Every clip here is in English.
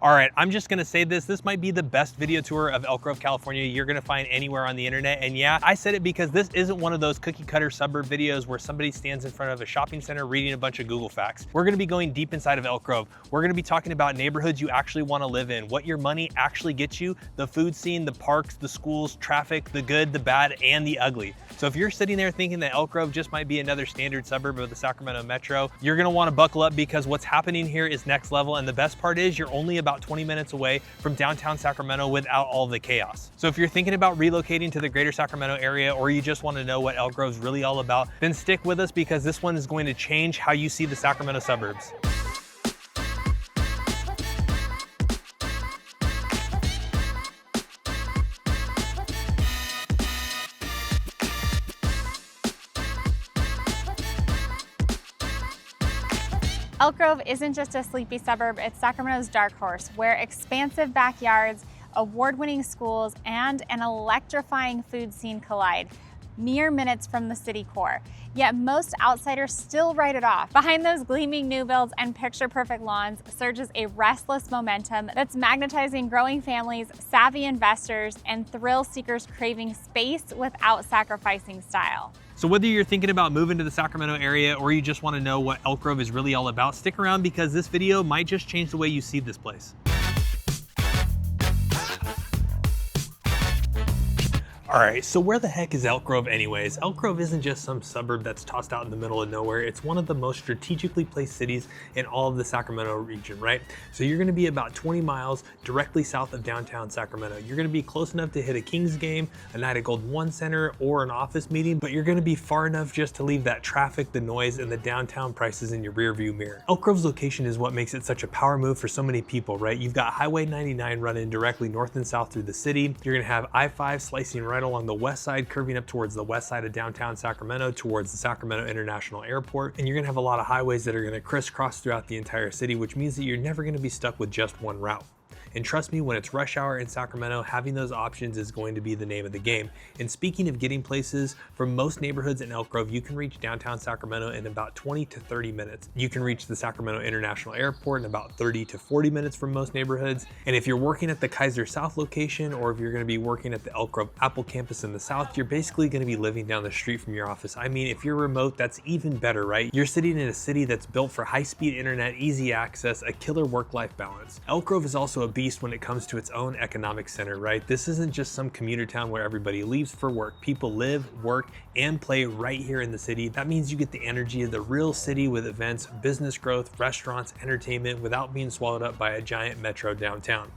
All right, I'm just gonna say this might be the best video tour of Elk Grove, California you're gonna find anywhere on the internet. And yeah, I said it because this isn't one of those cookie cutter suburb videos where somebody stands in front of a shopping center reading a bunch of Google facts. We're gonna be going deep inside of Elk Grove. We're gonna be talking about neighborhoods you actually wanna live in, what your money actually gets you, the food scene, the parks, the schools, traffic, the good, the bad, and the ugly. So if you're sitting there thinking that Elk Grove just might be another standard suburb of the Sacramento Metro, you're gonna wanna buckle up because what's happening here is next level. And the best part is you're only about 20 minutes away from downtown Sacramento without all the chaos. So if you're thinking about relocating to the greater Sacramento area, or you just want to know what Elk Grove's really all about, then stick with us because this one is going to change how you see the Sacramento suburbs. Elk Grove isn't just a sleepy suburb, it's Sacramento's dark horse, where expansive backyards, award-winning schools, and an electrifying food scene collide, mere minutes from the city core. Yet most outsiders still write it off. Behind those gleaming new builds and picture-perfect lawns surges a restless momentum that's magnetizing growing families, savvy investors, and thrill seekers craving space without sacrificing style. So whether you're thinking about moving to the Sacramento area or you just want to know what Elk Grove is really all about, stick around because this video might just change the way you see this place. All right, so where the heck is Elk Grove anyways? Elk Grove isn't just some suburb that's tossed out in the middle of nowhere. It's one of the most strategically placed cities in all of the Sacramento region, right? So you're gonna be about 20 miles directly south of downtown Sacramento. You're gonna be close enough to hit a Kings game, a Night at Golden One Center, or an office meeting, but you're gonna be far enough just to leave that traffic, the noise, and the downtown prices in your rear view mirror. Elk Grove's location is what makes it such a power move for so many people, right? You've got Highway 99 running directly north and south through the city. You're gonna have I-5 slicing right along the west side, curving up towards the west side of downtown Sacramento, towards the Sacramento International Airport. And you're gonna have a lot of highways that are gonna crisscross throughout the entire city, which means that you're never gonna be stuck with just one route. And trust me, when it's rush hour in Sacramento, having those options is going to be the name of the game. And speaking of getting places, from most neighborhoods in Elk Grove, you can reach downtown Sacramento in about 20 to 30 minutes. You can reach the Sacramento International Airport in about 30 to 40 minutes from most neighborhoods. And if you're working at the Kaiser South location, or if you're gonna be working at the Elk Grove Apple campus in the south, you're basically gonna be living down the street from your office. I mean, if you're remote, that's even better, right? You're sitting in a city that's built for high-speed internet, easy access, a killer work-life balance. Elk Grove is also a beast when it comes to its own economic center, right? This isn't just some commuter town where everybody leaves for work. People live, work, and play right here in the city. That means you get the energy of the real city with events, business growth, restaurants, entertainment, without being swallowed up by a giant metro downtown.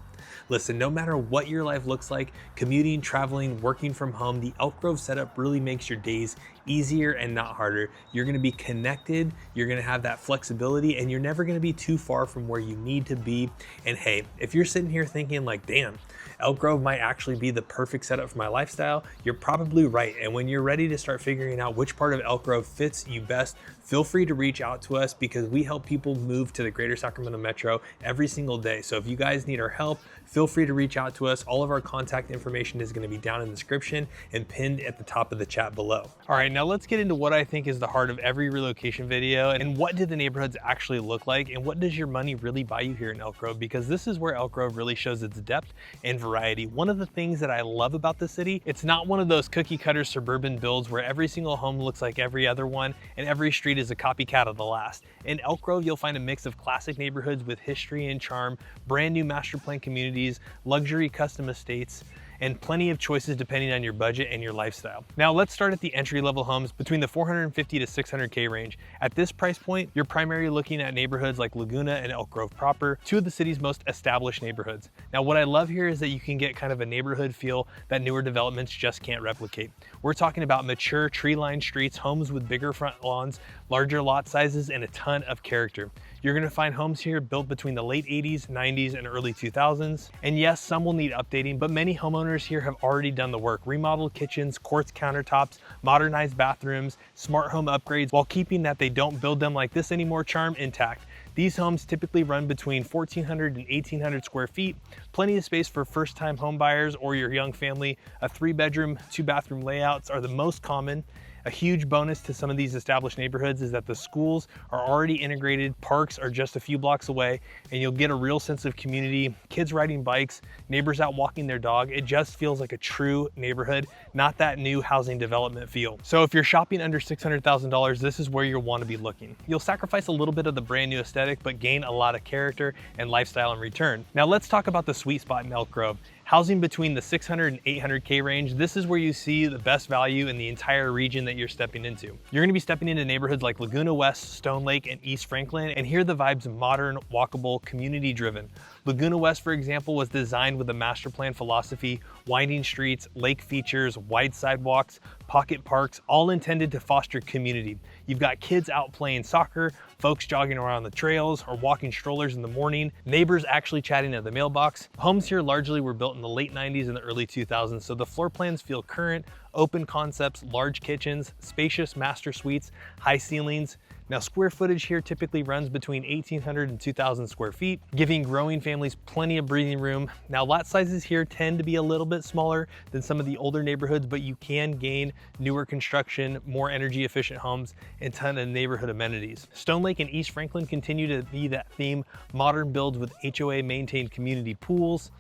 Listen, no matter what your life looks like, commuting, traveling, working from home, the Elk Grove setup really makes your days easier and not harder. You're gonna be connected, you're gonna have that flexibility, and you're never gonna be too far from where you need to be. And hey, if you're sitting here thinking like, damn, Elk Grove might actually be the perfect setup for my lifestyle, you're probably right. And when you're ready to start figuring out which part of Elk Grove fits you best, feel free to reach out to us because we help people move to the greater Sacramento Metro every single day. So if you guys need our help, feel free to reach out to us. All of our contact information is going to be down in the description and pinned at the top of the chat below. All right, now let's get into what I think is the heart of every relocation video, and what do the neighborhoods actually look like, and what does your money really buy you here in Elk Grove? Because this is where Elk Grove really shows its depth and variety. One of the things that I love about the city, it's not one of those cookie cutter suburban builds where every single home looks like every other one and every street is a copycat of the last. In Elk Grove, you'll find a mix of classic neighborhoods with history and charm, brand new master plan communities, luxury custom estates, and plenty of choices depending on your budget and your lifestyle. Now let's start at the entry-level homes between the 450 to 600K range. At this price point, you're primarily looking at neighborhoods like Laguna and Elk Grove proper, two of the city's most established neighborhoods. Now what I love here is that you can get kind of a neighborhood feel that newer developments just can't replicate. We're talking about mature tree-lined streets, homes with bigger front lawns, larger lot sizes, and a ton of character. You're gonna find homes here built between the late 80s, 90s, and early 2000s. And yes, some will need updating, but many homeowners here have already done the work. Remodeled kitchens, quartz countertops, modernized bathrooms, smart home upgrades, while keeping that they don't build them like this anymore charm intact. These homes typically run between 1,400 and 1,800 square feet, plenty of space for first-time home buyers or your young family. A 3-bedroom, 2-bathroom layouts are the most common. A huge bonus to some of these established neighborhoods is that the schools are already integrated, parks are just a few blocks away, and you'll get a real sense of community, kids riding bikes, neighbors out walking their dog. It just feels like a true neighborhood, not that new housing development feel. So if you're shopping under $600,000, this is where you'll want to be looking. You'll sacrifice a little bit of the brand new aesthetic, but gain a lot of character and lifestyle in return. Now let's talk about the sweet spot in Elk Grove. Housing between the 600 and 800K range, this is where you see the best value in the entire region that you're stepping into. You're gonna be stepping into neighborhoods like Laguna West, Stone Lake, and East Franklin, and here the vibe's modern, walkable, community-driven. Laguna West, for example, was designed with a master plan philosophy, winding streets, lake features, wide sidewalks, pocket parks, all intended to foster community. You've got kids out playing soccer, folks jogging around the trails or walking strollers in the morning, neighbors actually chatting at the mailbox. Homes here largely were built in the late 90s and the early 2000s, so the floor plans feel current, open concepts, large kitchens, spacious master suites, high ceilings. Now, square footage here typically runs between 1,800 and 2,000 square feet, giving growing families plenty of breathing room. Now, lot sizes here tend to be a little bit smaller than some of the older neighborhoods, but you can gain newer construction, more energy efficient homes, and a ton of neighborhood amenities. Stone Lake and East Franklin continue to be that theme, modern builds with HOA maintained community pools,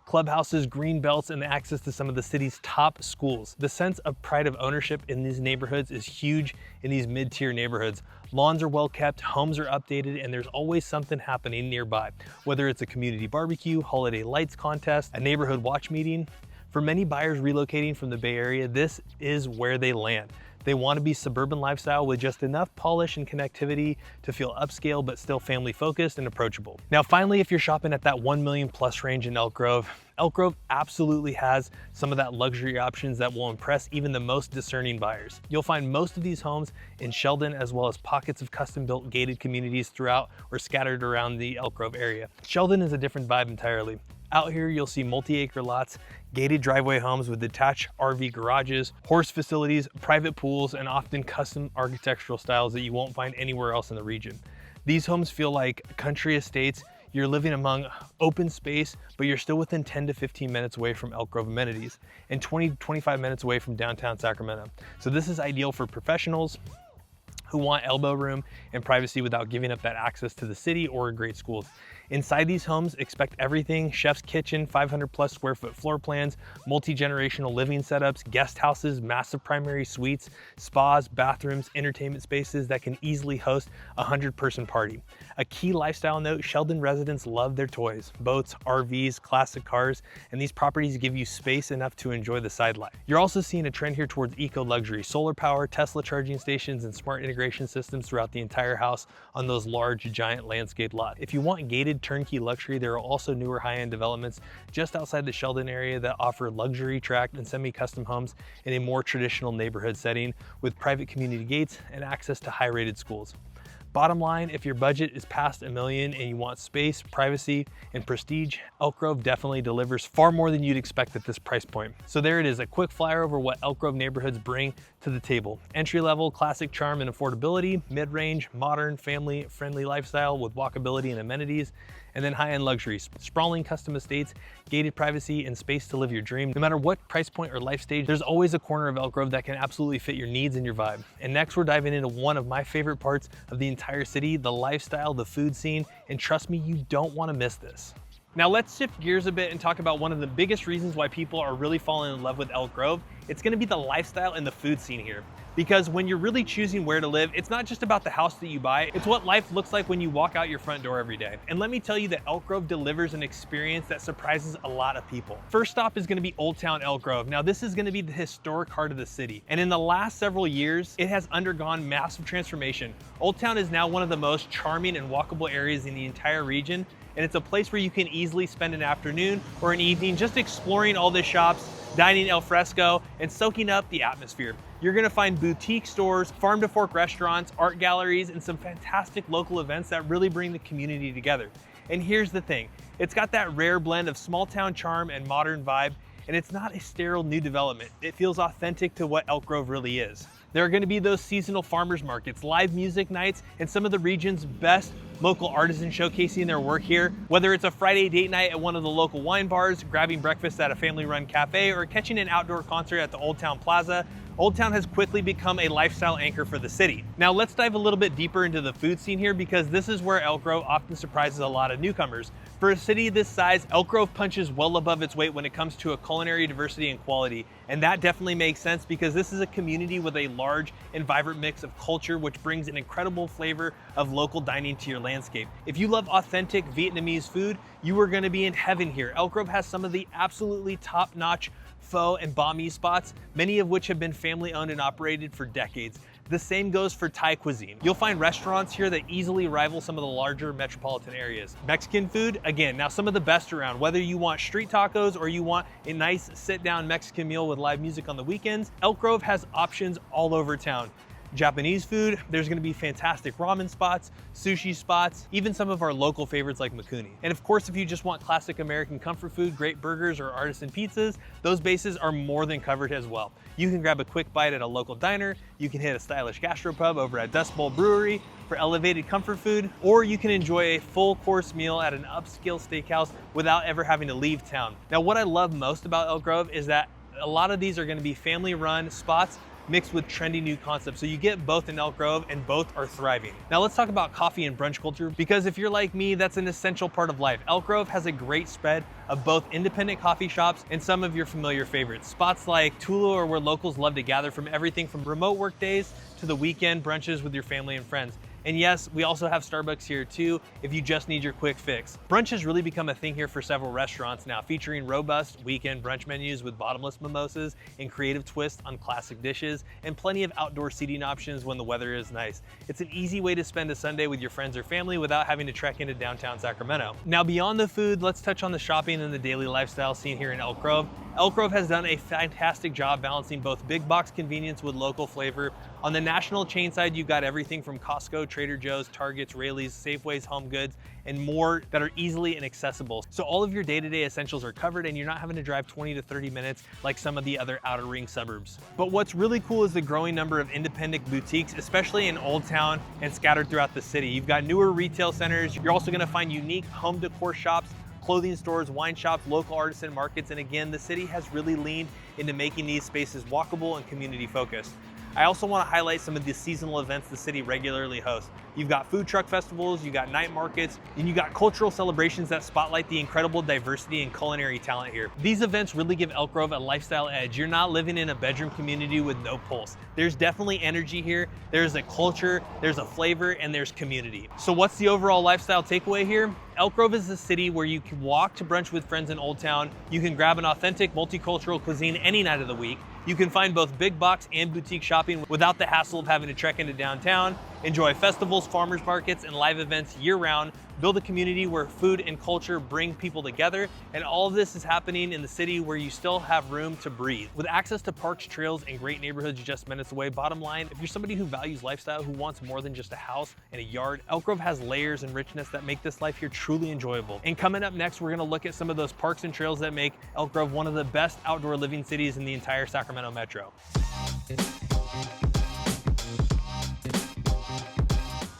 clubhouses, green belts, and access to some of the city's top schools. The sense of pride of ownership in these neighborhoods is huge in these mid-tier neighborhoods. Lawns are well kept, homes are updated, and there's always something happening nearby. Whether it's a community barbecue, holiday lights contest, a neighborhood watch meeting. For many buyers relocating from the Bay Area, this is where they land. They want to be suburban lifestyle with just enough polish and connectivity to feel upscale but still family focused and approachable. Now finally, if you're shopping at that 1 million plus range in Elk Grove absolutely has some of that luxury options that will impress even the most discerning buyers. You'll find most of these homes in Sheldon, as well as pockets of custom built gated communities throughout or scattered around the Elk Grove area. Sheldon is a different vibe entirely. Out here, you'll see multi-acre lots, gated driveway homes with detached RV garages, horse facilities, private pools, and often custom architectural styles that you won't find anywhere else in the region. These homes feel like country estates. You're living among open space, but you're still within 10 to 15 minutes away from Elk Grove amenities and 20 to 25 minutes away from downtown Sacramento. So this is ideal for professionals who want elbow room and privacy without giving up that access to the city or great schools. Inside these homes, expect everything: chef's kitchen, 500 plus square foot floor plans, multi-generational living setups, guest houses, massive primary suites, spas, bathrooms, entertainment spaces that can easily host a 100-person party. A key lifestyle note: Sheldon residents love their toys, boats, RVs, classic cars, and these properties give you space enough to enjoy the side life. You're also seeing a trend here towards eco-luxury: solar power, Tesla charging stations, and smart integration systems throughout the entire house on those large, giant landscape lots. If you want gated turnkey luxury, there are also newer high-end developments just outside the Sheldon area that offer luxury tract and semi-custom homes in a more traditional neighborhood setting with private community gates and access to high-rated schools. Bottom line, if your budget is past $1 million and you want space, privacy, and prestige, Elk Grove definitely delivers far more than you'd expect at this price point. So there it is, a quick flyer over what Elk Grove neighborhoods bring to the table. Entry-level, classic charm and affordability, mid-range, modern, family-friendly lifestyle with walkability and amenities, and then high-end luxuries, sprawling custom estates, gated privacy, and space to live your dream. No matter what price point or life stage, there's always a corner of Elk Grove that can absolutely fit your needs and your vibe. And next, we're diving into one of my favorite parts of the entire city, the lifestyle, the food scene, and trust me, you don't want to miss this. Now let's shift gears a bit and talk about one of the biggest reasons why people are really falling in love with Elk Grove. It's going to be the lifestyle and the food scene here. Because when you're really choosing where to live, it's not just about the house that you buy, it's what life looks like when you walk out your front door every day. And let me tell you that Elk Grove delivers an experience that surprises a lot of people. First stop is going to be Old Town Elk Grove. Now this is going to be the historic heart of the city. And in the last several years, it has undergone massive transformation. Old Town is now one of the most charming and walkable areas in the entire region. And it's a place where you can easily spend an afternoon or an evening just exploring all the shops, dining al fresco, and soaking up the atmosphere. You're gonna find boutique stores, farm to fork restaurants, art galleries, and some fantastic local events that really bring the community together. And here's the thing, it's got that rare blend of small town charm and modern vibe, and it's not a sterile new development. It feels authentic to what Elk Grove really is. There are gonna be those seasonal farmers markets, live music nights, and some of the region's best local artisans showcasing their work here. Whether it's a Friday date night at one of the local wine bars, grabbing breakfast at a family-run cafe, or catching an outdoor concert at the Old Town Plaza, Old Town has quickly become a lifestyle anchor for the city. Now let's dive a little bit deeper into the food scene here, because this is where Elk Grove often surprises a lot of newcomers. For a city this size, Elk Grove punches well above its weight when it comes to a culinary diversity and quality. And that definitely makes sense because this is a community with a large and vibrant mix of culture, which brings an incredible flavor of local dining to your landscape. If you love authentic Vietnamese food, you are gonna be in heaven here. Elk Grove has some of the absolutely top-notch pho and banh mi spots, many of which have been family owned and operated for decades. The same goes for Thai cuisine. You'll find restaurants here that easily rival some of the larger metropolitan areas. Mexican food, again, now some of the best around. Whether you want street tacos or you want a nice sit-down Mexican meal with live music on the weekends, Elk Grove has options all over town. Japanese food, there's gonna be fantastic ramen spots, sushi spots, even some of our local favorites like Mikuni. And of course, if you just want classic American comfort food, great burgers or artisan pizzas, those bases are more than covered as well. You can grab a quick bite at a local diner, you can hit a stylish gastropub over at Dust Bowl Brewery for elevated comfort food, or you can enjoy a full course meal at an upscale steakhouse without ever having to leave town. Now, what I love most about Elk Grove is that a lot of these are gonna be family run spots mixed with trendy new concepts. So you get both in Elk Grove and both are thriving. Now let's talk about coffee and brunch culture, because if you're like me, that's an essential part of life. Elk Grove has a great spread of both independent coffee shops and some of your familiar favorites. Spots like Tulu are where locals love to gather from everything from remote work days to the weekend brunches with your family and friends. And yes, we also have Starbucks here too, if you just need your quick fix. Brunch has really become a thing here for several restaurants now, featuring robust weekend brunch menus with bottomless mimosas and creative twists on classic dishes, and plenty of outdoor seating options when the weather is nice. It's an easy way to spend a Sunday with your friends or family without having to trek into downtown Sacramento. Now beyond the food, let's touch on the shopping and the daily lifestyle scene here in Elk Grove. Elk Grove has done a fantastic job balancing both big box convenience with local flavor. On the national chain side, you've got everything from Costco, Trader Joe's, Targets, Raley's, Safeway's, Home Goods, and more that are easily and accessible. So all of your day-to-day essentials are covered and you're not having to drive 20 to 30 minutes like some of the other outer ring suburbs. But what's really cool is the growing number of independent boutiques, especially in Old Town and scattered throughout the city. You've got newer retail centers. You're also gonna find unique home decor shops, clothing stores, wine shops, local artisan markets, and again, the city has really leaned into making these spaces walkable and community focused. I also want to highlight some of the seasonal events the city regularly hosts. You've got food truck festivals, you got night markets, and you got cultural celebrations that spotlight the incredible diversity and culinary talent here. These events really give Elk Grove a lifestyle edge. You're not living in a bedroom community with no pulse. There's definitely energy here, there's a culture, there's a flavor, and there's community. So what's the overall lifestyle takeaway here? Elk Grove is a city where you can walk to brunch with friends in Old Town, you can grab an authentic multicultural cuisine any night of the week, you can find both big box and boutique shopping without the hassle of having to trek into downtown, enjoy festivals, farmers markets, and live events year-round, build a community where food and culture bring people together, and all of this is happening in the city where you still have room to breathe. With access to parks, trails, and great neighborhoods just minutes away, bottom line, if you're somebody who values lifestyle, who wants more than just a house and a yard, Elk Grove has layers and richness that make this life here truly enjoyable. And coming up next, we're gonna look at some of those parks and trails that make Elk Grove one of the best outdoor living cities in the entire Sacramento metro.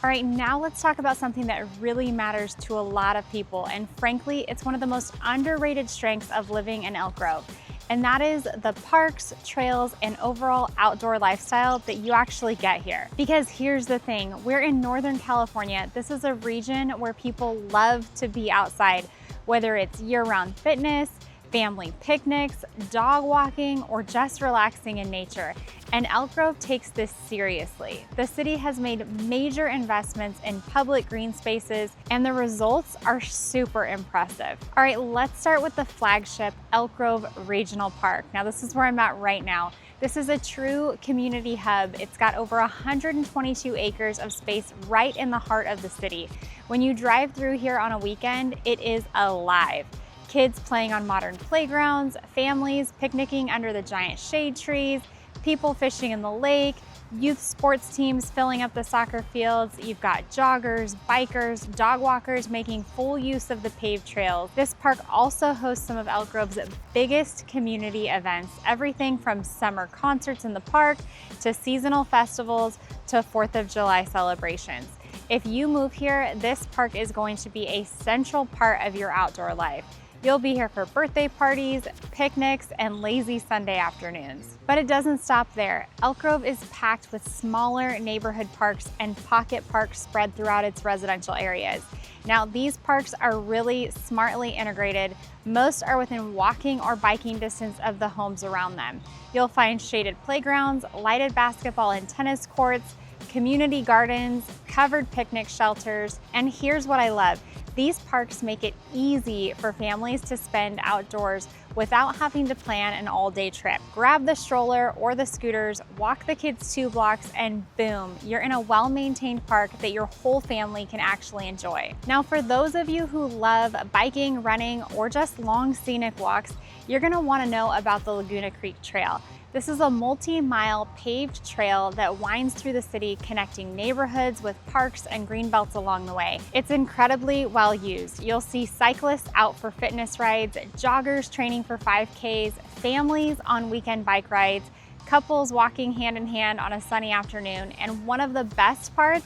All right, now let's talk about something that really matters to a lot of people. And frankly, it's one of the most underrated strengths of living in Elk Grove. And that is the parks, trails, and overall outdoor lifestyle that you actually get here. Because here's the thing, we're in Northern California. This is a region where people love to be outside, whether it's year-round fitness, family picnics, dog walking, or just relaxing in nature. And Elk Grove takes this seriously. The city has made major investments in public green spaces, and the results are super impressive. All right, let's start with the flagship Elk Grove Regional Park. Now, this is where I'm at right now. This is a true community hub. It's got over 122 acres of space right in the heart of the city. When you drive through here on a weekend, it is alive. Kids playing on modern playgrounds, families picnicking under the giant shade trees, people fishing in the lake, youth sports teams filling up the soccer fields. You've got joggers, bikers, dog walkers making full use of the paved trails. This park also hosts some of Elk Grove's biggest community events, everything from summer concerts in the park to seasonal festivals to 4th of July celebrations. If you move here, this park is going to be a central part of your outdoor life. You'll be here for birthday parties, picnics, and lazy Sunday afternoons. But it doesn't stop there. Elk Grove is packed with smaller neighborhood parks and pocket parks spread throughout its residential areas. Now, these parks are really smartly integrated. Most are within walking or biking distance of the homes around them. You'll find shaded playgrounds, lighted basketball and tennis courts, community gardens, covered picnic shelters, and here's what I love. These parks make it easy for families to spend outdoors without having to plan an all-day trip. Grab the stroller or the scooters, walk the kids 2 blocks, and boom, you're in a well-maintained park that your whole family can actually enjoy. Now, for those of you who love biking, running, or just long scenic walks, you're gonna wanna know about the Laguna Creek Trail. This is a multi-mile paved trail that winds through the city, connecting neighborhoods with parks and green belts along the way. It's incredibly well used. You'll see cyclists out for fitness rides, joggers training for 5Ks, families on weekend bike rides, couples walking hand in hand on a sunny afternoon, and one of the best parts,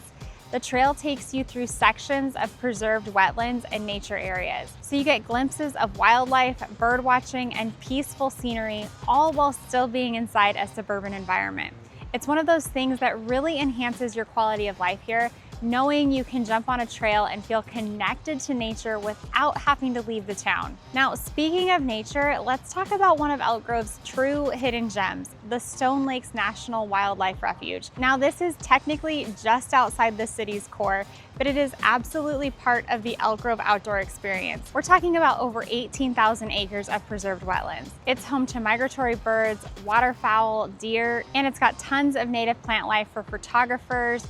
the trail takes you through sections of preserved wetlands and nature areas. So you get glimpses of wildlife, bird watching, and peaceful scenery, all while still being inside a suburban environment. It's one of those things that really enhances your quality of life here, knowing you can jump on a trail and feel connected to nature without having to leave the town. Now, speaking of nature, let's talk about one of Elk Grove's true hidden gems, the Stone Lakes National Wildlife Refuge. Now, this is technically just outside the city's core, but it is absolutely part of the Elk Grove outdoor experience. We're talking about over 18,000 acres of preserved wetlands. It's home to migratory birds, waterfowl, deer, and it's got tons of native plant life for photographers,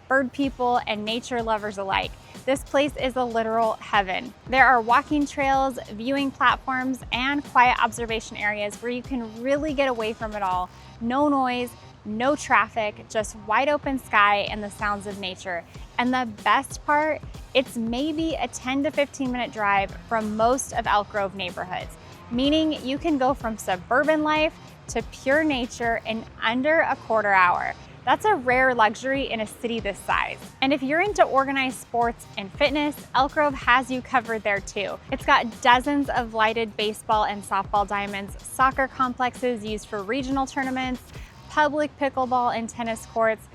bird people, and nature lovers alike. This place is a literal heaven. There are walking trails, viewing platforms, and quiet observation areas where you can really get away from it all. No noise, no traffic, just wide open sky and the sounds of nature. And the best part, it's maybe a 10 to 15 minute drive from most of Elk Grove neighborhoods, meaning you can go from suburban life to pure nature in under a quarter hour. That's a rare luxury in a city this size. And if you're into organized sports and fitness, Elk Grove has you covered there too. It's got dozens of lighted baseball and softball diamonds, soccer complexes used for regional tournaments, public pickleball and tennis courts,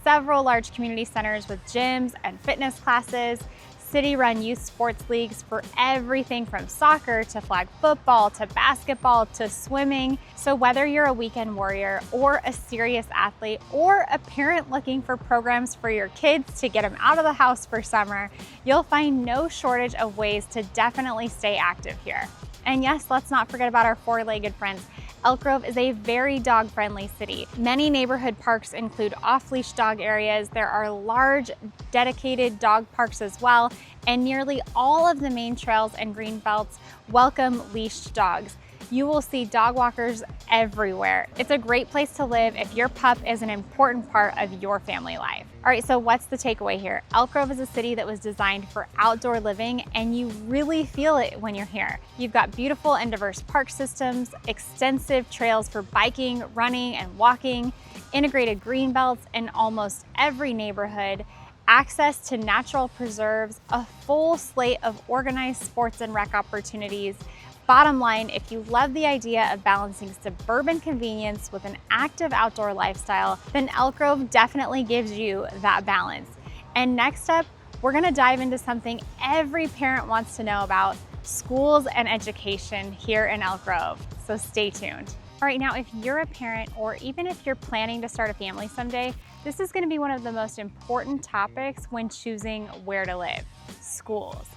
several large community centers with gyms and fitness classes, city-run youth sports leagues for everything from soccer to flag football to basketball to swimming. So whether you're a weekend warrior or a serious athlete or a parent looking for programs for your kids to get them out of the house for summer, you'll find no shortage of ways to definitely stay active here. And yes, let's not forget about our four-legged friends. Elk Grove is a very dog-friendly city. Many neighborhood parks include off-leash dog areas. There are large, dedicated dog parks as well, and nearly all of the main trails and green belts welcome leashed dogs. You will see dog walkers everywhere. It's a great place to live if your pup is an important part of your family life. All right, so what's the takeaway here? Elk Grove is a city that was designed for outdoor living, and you really feel it when you're here. You've got beautiful and diverse park systems, extensive trails for biking, running, and walking, integrated green belts in almost every neighborhood, access to natural preserves, a full slate of organized sports and rec opportunities. Bottom line, if you love the idea of balancing suburban convenience with an active outdoor lifestyle, then Elk Grove definitely gives you that balance. And next up, we're gonna dive into something every parent wants to know about: schools and education here in Elk Grove. So stay tuned. All right, now if you're a parent or even if you're planning to start a family someday, this is gonna be one of the most important topics when choosing where to live: schools.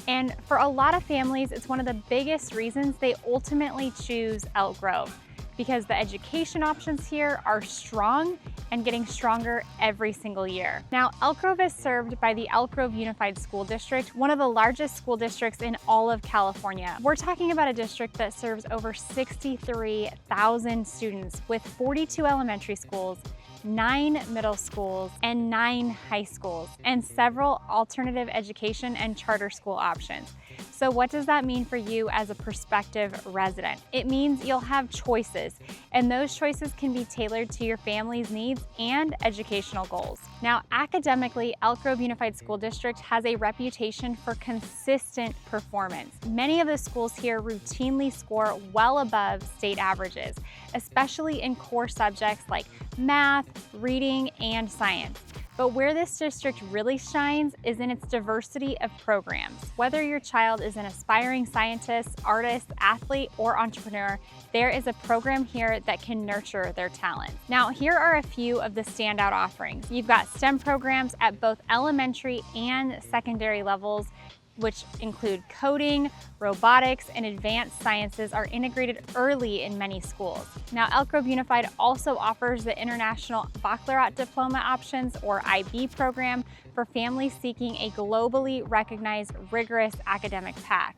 And for a lot of families, it's one of the biggest reasons they ultimately choose Elk Grove, because the education options here are strong and getting stronger every single year. Now, Elk Grove is served by the Elk Grove Unified School District, one of the largest school districts in all of California. We're talking about a district that serves over 63,000 students with 42 elementary schools, 9 middle schools, and 9 high schools, and several alternative education and charter school options. So what does that mean for you as a prospective resident? It means you'll have choices, and those choices can be tailored to your family's needs and educational goals. Now, academically, Elk Grove Unified School District has a reputation for consistent performance. Many of the schools here routinely score well above state averages, especially in core subjects like math, reading, and science. But where this district really shines is in its diversity of programs. Whether your child is an aspiring scientist, artist, athlete, or entrepreneur, there is a program here that can nurture their talent. Now, here are a few of the standout offerings. You've got STEM programs at both elementary and secondary levels, which include coding, robotics, and advanced sciences are integrated early in many schools. Now, Elk Grove Unified also offers the International Baccalaureate Diploma Options, or IB program, for families seeking a globally recognized rigorous academic path.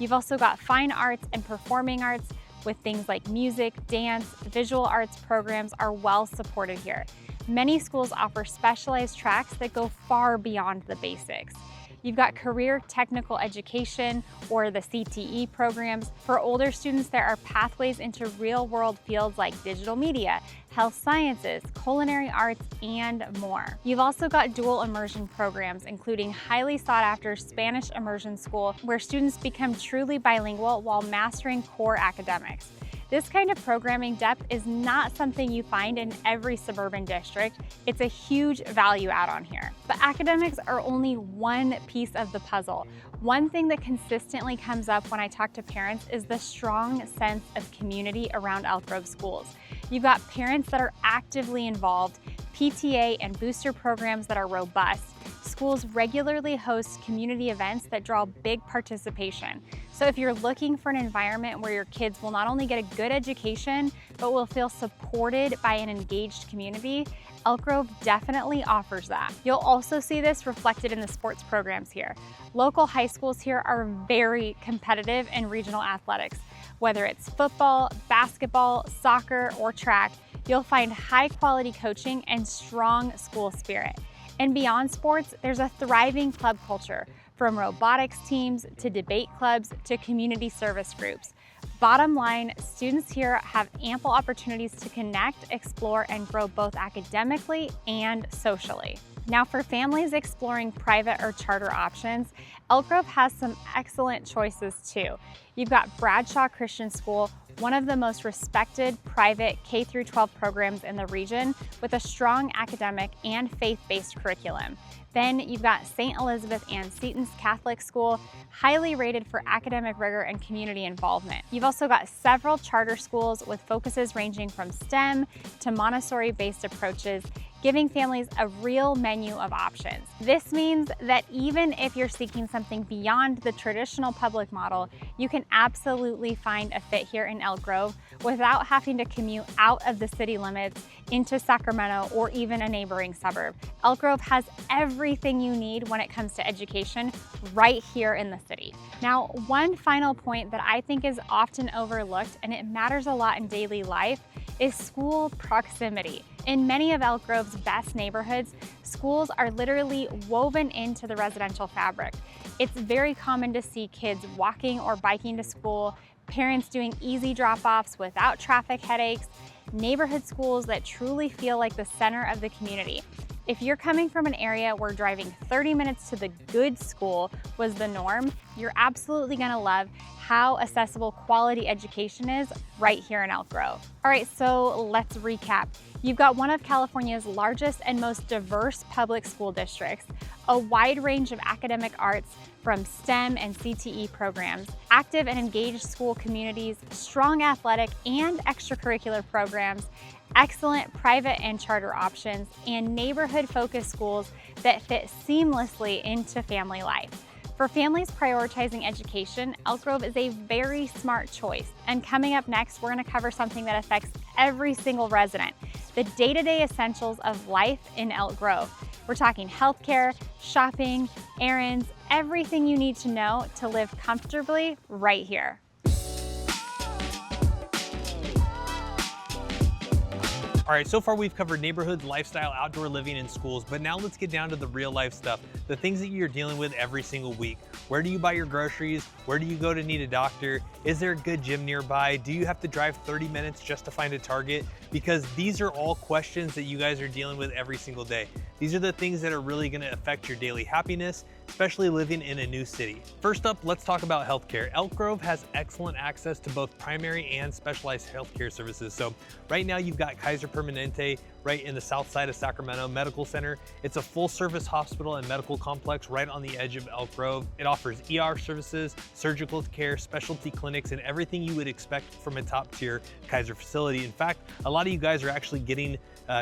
You've also got fine arts and performing arts with things like music, dance, visual arts programs are well supported here. Many schools offer specialized tracks that go far beyond the basics. You've got career technical education, or the CTE programs. For older students, there are pathways into real-world fields like digital media, health sciences, culinary arts, and more. You've also got dual immersion programs, including highly sought-after Spanish immersion school, where students become truly bilingual while mastering core academics. This kind of programming depth is not something you find in every suburban district. It's a huge value add-on here. But academics are only one piece of the puzzle. One thing that consistently comes up when I talk to parents is the strong sense of community around Elk Grove schools. You've got parents that are actively involved, PTA and booster programs that are robust. Schools regularly host community events that draw big participation. So if you're looking for an environment where your kids will not only get a good education, but will feel supported by an engaged community, Elk Grove definitely offers that. You'll also see this reflected in the sports programs here. Local high schools here are very competitive in regional athletics. Whether it's football, basketball, soccer, or track, you'll find high quality coaching and strong school spirit. And beyond sports, there's a thriving club culture, from robotics teams to debate clubs to community service groups. Bottom line, students here have ample opportunities to connect, explore, and grow both academically and socially. Now, for families exploring private or charter options, Elk Grove has some excellent choices too. You've got Bradshaw Christian School, one of the most respected private K-12 programs in the region, with a strong academic and faith-based curriculum. Then you've got St. Elizabeth Ann Seton's Catholic School, highly rated for academic rigor and community involvement. You've also got several charter schools with focuses ranging from STEM to Montessori-based approaches, giving families a real menu of options. This means that even if you're seeking something beyond the traditional public model, you can absolutely find a fit here in Elk Grove without having to commute out of the city limits into Sacramento or even a neighboring suburb. Elk Grove has everything you need when it comes to education right here in the city. Now, one final point that I think is often overlooked, and it matters a lot in daily life, is school proximity. In many of Elk Grove's best neighborhoods, schools are literally woven into the residential fabric. It's very common to see kids walking or biking to school, parents doing easy drop-offs without traffic headaches, neighborhood schools that truly feel like the center of the community. If you're coming from an area where driving 30 minutes to the good school was the norm, you're absolutely gonna love how accessible quality education is right here in Elk Grove. All right, so let's recap. You've got one of California's largest and most diverse public school districts, a wide range of academic arts from STEM and CTE programs, active and engaged school communities, strong athletic and extracurricular programs, excellent private and charter options, and neighborhood-focused schools that fit seamlessly into family life. For families prioritizing education, Elk Grove is a very smart choice. And coming up next, we're going to cover something that affects every single resident, the day-to-day essentials of life in Elk Grove. We're talking healthcare, shopping, errands, everything you need to know to live comfortably right here. All right, so far we've covered neighborhoods, lifestyle, outdoor living, and schools, but now let's get down to the real life stuff, the things that you're dealing with every single week. Where do you buy your groceries? Where do you go to need a doctor? Is there a good gym nearby? Do you have to drive 30 minutes just to find a Target? Because these are all questions that you guys are dealing with every single day. These are the things that are really gonna affect your daily happiness, especially living in a new city. First up, let's talk about healthcare. Elk Grove has excellent access to both primary and specialized healthcare services. So right now you've got Kaiser Permanente right in the south side of Sacramento Medical Center. It's a full service hospital and medical complex right on the edge of Elk Grove. It offers ER services, surgical care, specialty clinics, and everything you would expect from a top tier Kaiser facility. In fact, a lot of you guys are actually getting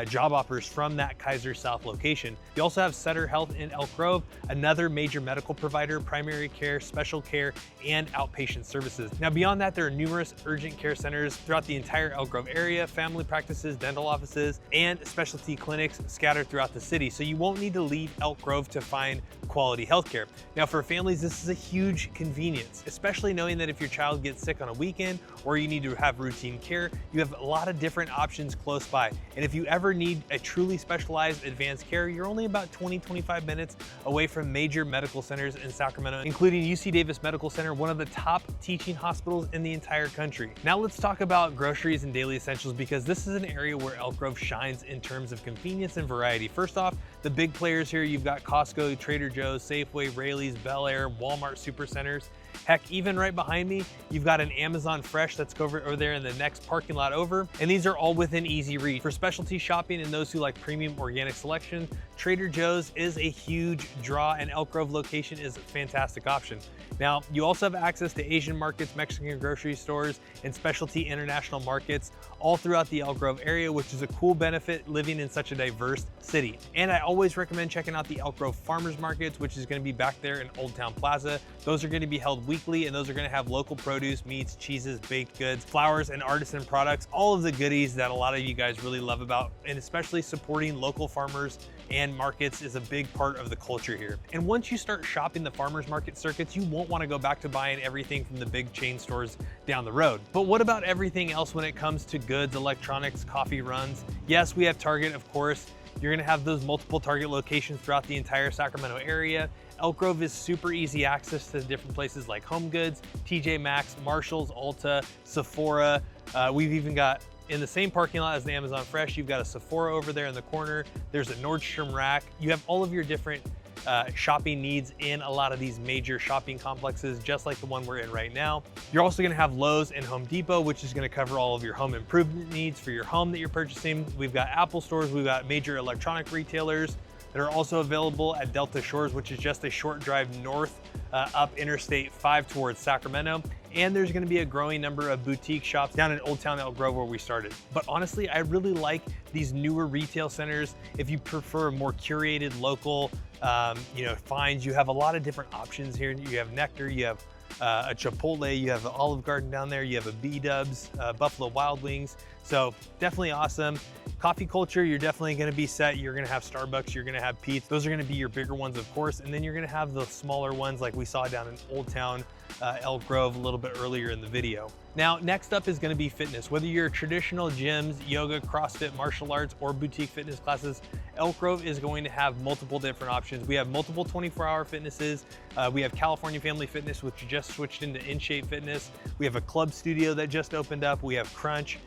job offers from that Kaiser South location. You also have Sutter Health in Elk Grove, another major medical provider, primary care, special care, and outpatient services. Now beyond that, there are numerous urgent care centers throughout the entire Elk Grove area, family practices, dental offices, and specialty clinics scattered throughout the city. So you won't need to leave Elk Grove to find quality healthcare. Now for families, this is a huge convenience, especially knowing that if your child gets sick on a weekend or you need to have routine care, you have a lot of different options close by. And if you ever need a truly specialized advanced care, you're only about 20-25 minutes away from major medical centers in Sacramento, including UC Davis Medical Center, one of the top teaching hospitals in the entire country. Now let's talk about groceries and daily essentials, because this is an area where Elk Grove shines in terms of convenience and variety. First off, the big players here, you've got Costco, Trader Joe's, Safeway, Raley's, Bel Air, Walmart Supercenters. Heck, even right behind me, you've got an Amazon Fresh that's over there in the next parking lot over, and these are all within easy reach. For specialty shopping and those who like premium organic selection, Trader Joe's is a huge draw, and Elk Grove location is a fantastic option. Now, you also have access to Asian markets, Mexican grocery stores, and specialty international markets all throughout the Elk Grove area, which is a cool benefit living in such a diverse city. And I always recommend checking out the Elk Grove Farmers Markets, which is going to be back there in Old Town Plaza. Those are going to be held weekly, and those are going to have local produce, meats, cheeses, baked goods, flowers, and artisan products, all of the goodies that a lot of you guys really love about, and especially supporting local farmers and markets is a big part of the culture here. And once you start shopping the farmers market circuits, you won't want to go back to buying everything from the big chain stores down the road. But what about everything else when it comes to goods, electronics, coffee runs? Yes, we have Target, of course. You're going to have those multiple Target locations throughout the entire Sacramento area. Elk Grove is super easy access to different places like Home Goods, TJ Maxx, Marshalls, Ulta, Sephora. We've even got, in the same parking lot as the Amazon Fresh, you've got a Sephora over there in the corner. There's a Nordstrom Rack. You have all of your different shopping needs in a lot of these major shopping complexes, just like the one we're in right now. You're also gonna have Lowe's and Home Depot, which is gonna cover all of your home improvement needs for your home that you're purchasing. We've got Apple stores, we've got major electronic retailers that are also available at Delta Shores, which is just a short drive north up Interstate 5 towards Sacramento. And there's gonna be a growing number of boutique shops down in Old Town Elk Grove where we started. But honestly, I really like these newer retail centers. If you prefer a more curated local finds, you have a lot of different options here. You have Nectar, you have a Chipotle, you have an Olive Garden down there, you have a B-Dubs, Buffalo Wild Wings. So definitely awesome. Coffee culture, you're definitely gonna be set. You're gonna have Starbucks, you're gonna have Pete's. Those are gonna be your bigger ones, of course. And then you're gonna have the smaller ones like we saw down in Old Town Elk Grove a little bit earlier in the video. Now, next up is gonna be fitness. Whether you're traditional gyms, yoga, CrossFit, martial arts, or boutique fitness classes, Elk Grove is going to have multiple different options. We have multiple 24-hour fitnesses. We have California Family Fitness, which just switched into InShape Fitness. We have a club studio that just opened up. We have Crunch.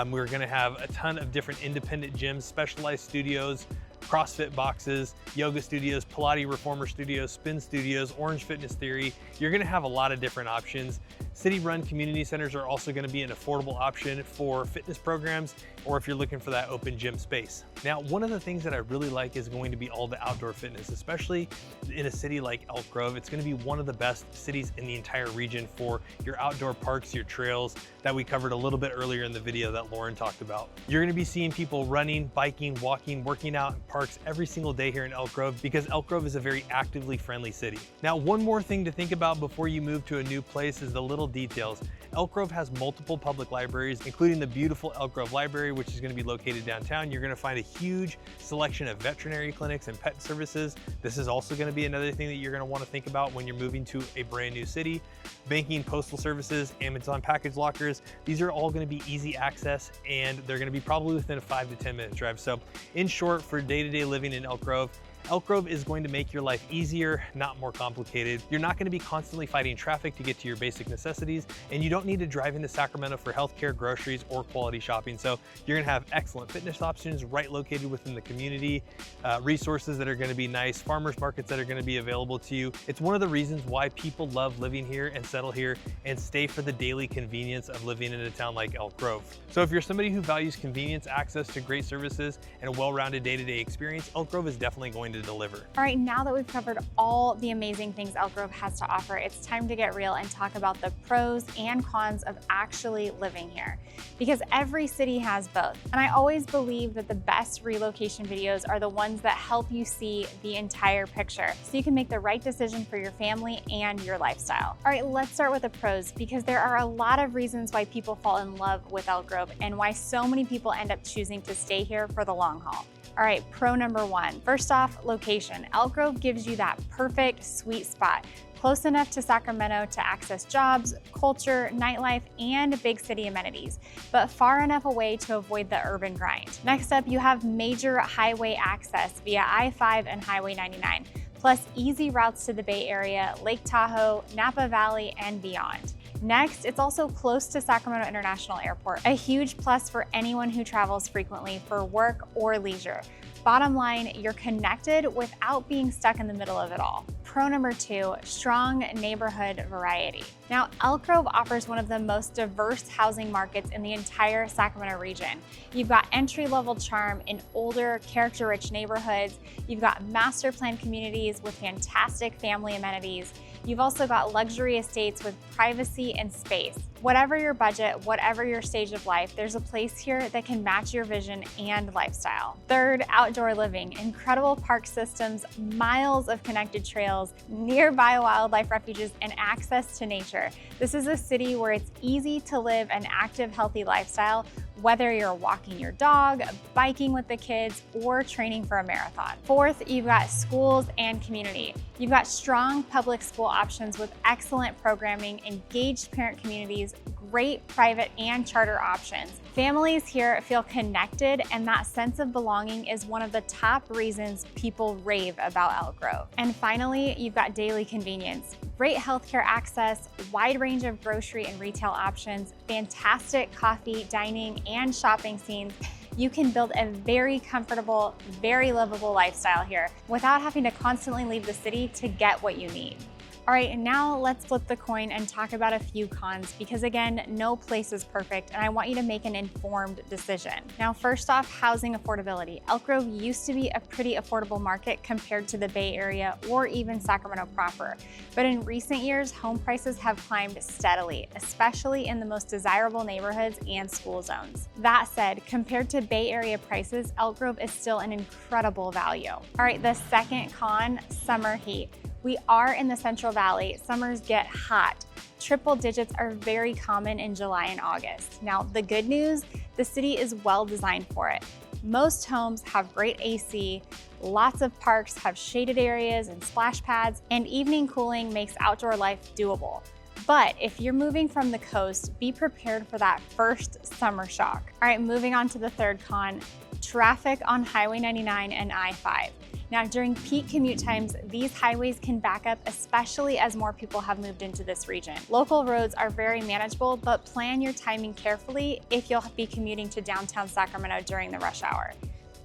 We're gonna have a ton of different independent gyms, specialized studios, CrossFit boxes, yoga studios, Pilates reformer studios, spin studios, Orange Fitness Theory. You're gonna have a lot of different options. City-run community centers are also gonna be an affordable option for fitness programs, or if you're looking for that open gym space. Now, one of the things that I really like is going to be all the outdoor fitness, especially in a city like Elk Grove. It's gonna be one of the best cities in the entire region for your outdoor parks, your trails that we covered a little bit earlier in the video that Lauren talked about. You're gonna be seeing people running, biking, walking, working out in parks every single day here in Elk Grove, because Elk Grove is a very actively friendly city. Now, one more thing to think about before you move to a new place is the little details. Elk Grove has multiple public libraries, including the beautiful Elk Grove Library, which is going to be located downtown. You're going to find a huge selection of veterinary clinics and pet services. This is also going to be another thing that you're going to want to think about when you're moving to a brand new city. Banking, postal services, Amazon package lockers, these are all going to be easy access, and they're going to be probably within a 5 to 10 minute drive. So in short, for day-to-day living in Elk Grove is going to make your life easier, not more complicated. You're not going to be constantly fighting traffic to get to your basic necessities, and you don't need to drive into Sacramento for healthcare, groceries, or quality shopping. So you're going to have excellent fitness options right located within the community, resources that are going to be nice, farmers markets that are going to be available to you. It's one of the reasons why people love living here and settle here and stay for the daily convenience of living in a town like Elk Grove. So if you're somebody who values convenience, access to great services, and a well-rounded day-to-day experience, Elk Grove is definitely going to deliver. All right, now that we've covered all the amazing things Elk Grove has to offer, it's time to get real and talk about the pros and cons of actually living here. Because every city has both. And I always believe that the best relocation videos are the ones that help you see the entire picture, so you can make the right decision for your family and your lifestyle. All right, let's start with the pros, because there are a lot of reasons why people fall in love with Elk Grove and why so many people end up choosing to stay here for the long haul. All right, pro number one. First off, location. Elk Grove gives you that perfect sweet spot, close enough to Sacramento to access jobs, culture, nightlife, and big city amenities, but far enough away to avoid the urban grind. Next up, you have major highway access via I-5 and Highway 99, plus easy routes to the Bay Area, Lake Tahoe, Napa Valley, and beyond. Next, it's also close to Sacramento International Airport, a huge plus for anyone who travels frequently for work or leisure. Bottom line, you're connected without being stuck in the middle of it all. Pro number two, strong neighborhood variety. Now, Elk Grove offers one of the most diverse housing markets in the entire Sacramento region. You've got entry-level charm in older, character-rich neighborhoods. You've got master plan communities with fantastic family amenities. You've also got luxury estates with privacy and space. Whatever your budget, whatever your stage of life, there's a place here that can match your vision and lifestyle. Third, outdoor living. Incredible park systems, miles of connected trails, nearby wildlife refuges, and access to nature. This is a city where it's easy to live an active, healthy lifestyle, whether you're walking your dog, biking with the kids, or training for a marathon. Fourth, you've got schools and community. You've got strong public school options with excellent programming, engaged parent communities, great private and charter options. Families here feel connected, and that sense of belonging is one of the top reasons people rave about Elk Grove. And finally, you've got daily convenience. Great healthcare access, wide range of grocery and retail options, fantastic coffee, dining, and shopping scenes. You can build a very comfortable, very livable lifestyle here without having to constantly leave the city to get what you need. All right, and now let's flip the coin and talk about a few cons, because again, no place is perfect, and I want you to make an informed decision. Now, first off, housing affordability. Elk Grove used to be a pretty affordable market compared to the Bay Area or even Sacramento proper. But in recent years, home prices have climbed steadily, especially in the most desirable neighborhoods and school zones. That said, compared to Bay Area prices, Elk Grove is still an incredible value. All right, the second con, summer heat. We are in the Central Valley. Summers get hot. Triple digits are very common in July and August. Now, the good news, the city is well designed for it. Most homes have great AC, lots of parks have shaded areas and splash pads, and evening cooling makes outdoor life doable. But if you're moving from the coast, be prepared for that first summer shock. All right, moving on to the third con, traffic on Highway 99 and I-5. Now, during peak commute times, these highways can back up, especially as more people have moved into this region. Local roads are very manageable, but plan your timing carefully if you'll be commuting to downtown Sacramento during the rush hour.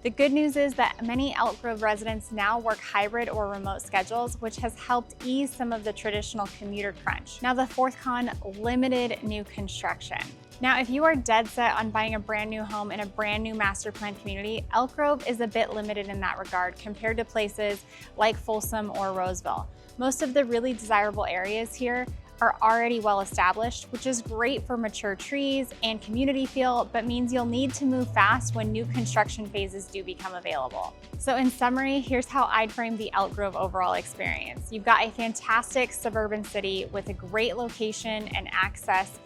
The good news is that many Elk Grove residents now work hybrid or remote schedules, which has helped ease some of the traditional commuter crunch. Now, the fourth con, limited new construction. Now, if you are dead set on buying a brand new home in a brand new master plan community, Elk Grove is a bit limited in that regard compared to places like Folsom or Roseville. Most of the really desirable areas here are already well established, which is great for mature trees and community feel, but means you'll need to move fast when new construction phases do become available. So in summary, here's how I'd frame the Elk Grove overall experience. You've got a fantastic suburban city with a great location and access,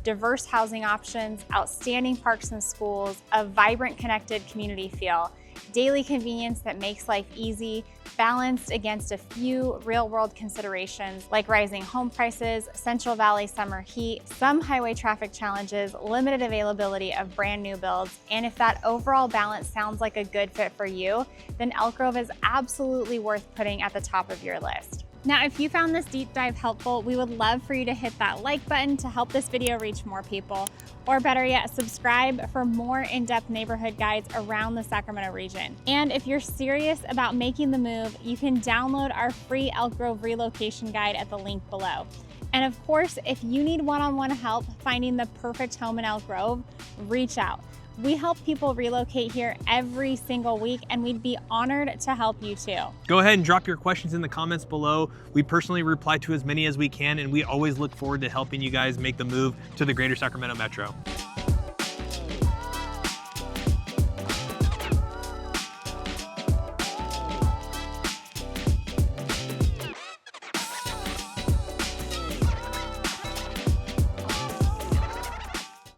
diverse housing options, outstanding parks and schools, a vibrant, connected community feel, daily convenience that makes life easy, balanced against a few real-world considerations like rising home prices, Central Valley summer heat, some highway traffic challenges, limited availability of brand new builds, and if that overall balance sounds like a good fit for you, then Elk Grove is absolutely worth putting at the top of your list. Now, if you found this deep dive helpful, we would love for you to hit that like button to help this video reach more people, or better yet, subscribe for more in-depth neighborhood guides around the Sacramento region. And if you're serious about making the move, you can download our free Elk Grove relocation guide at the link below. And of course, if you need one-on-one help finding the perfect home in Elk Grove, reach out. We help people relocate here every single week, and we'd be honored to help you too. Go ahead and drop your questions in the comments below. We personally reply to as many as we can, and we always look forward to helping you guys make the move to the greater Sacramento Metro.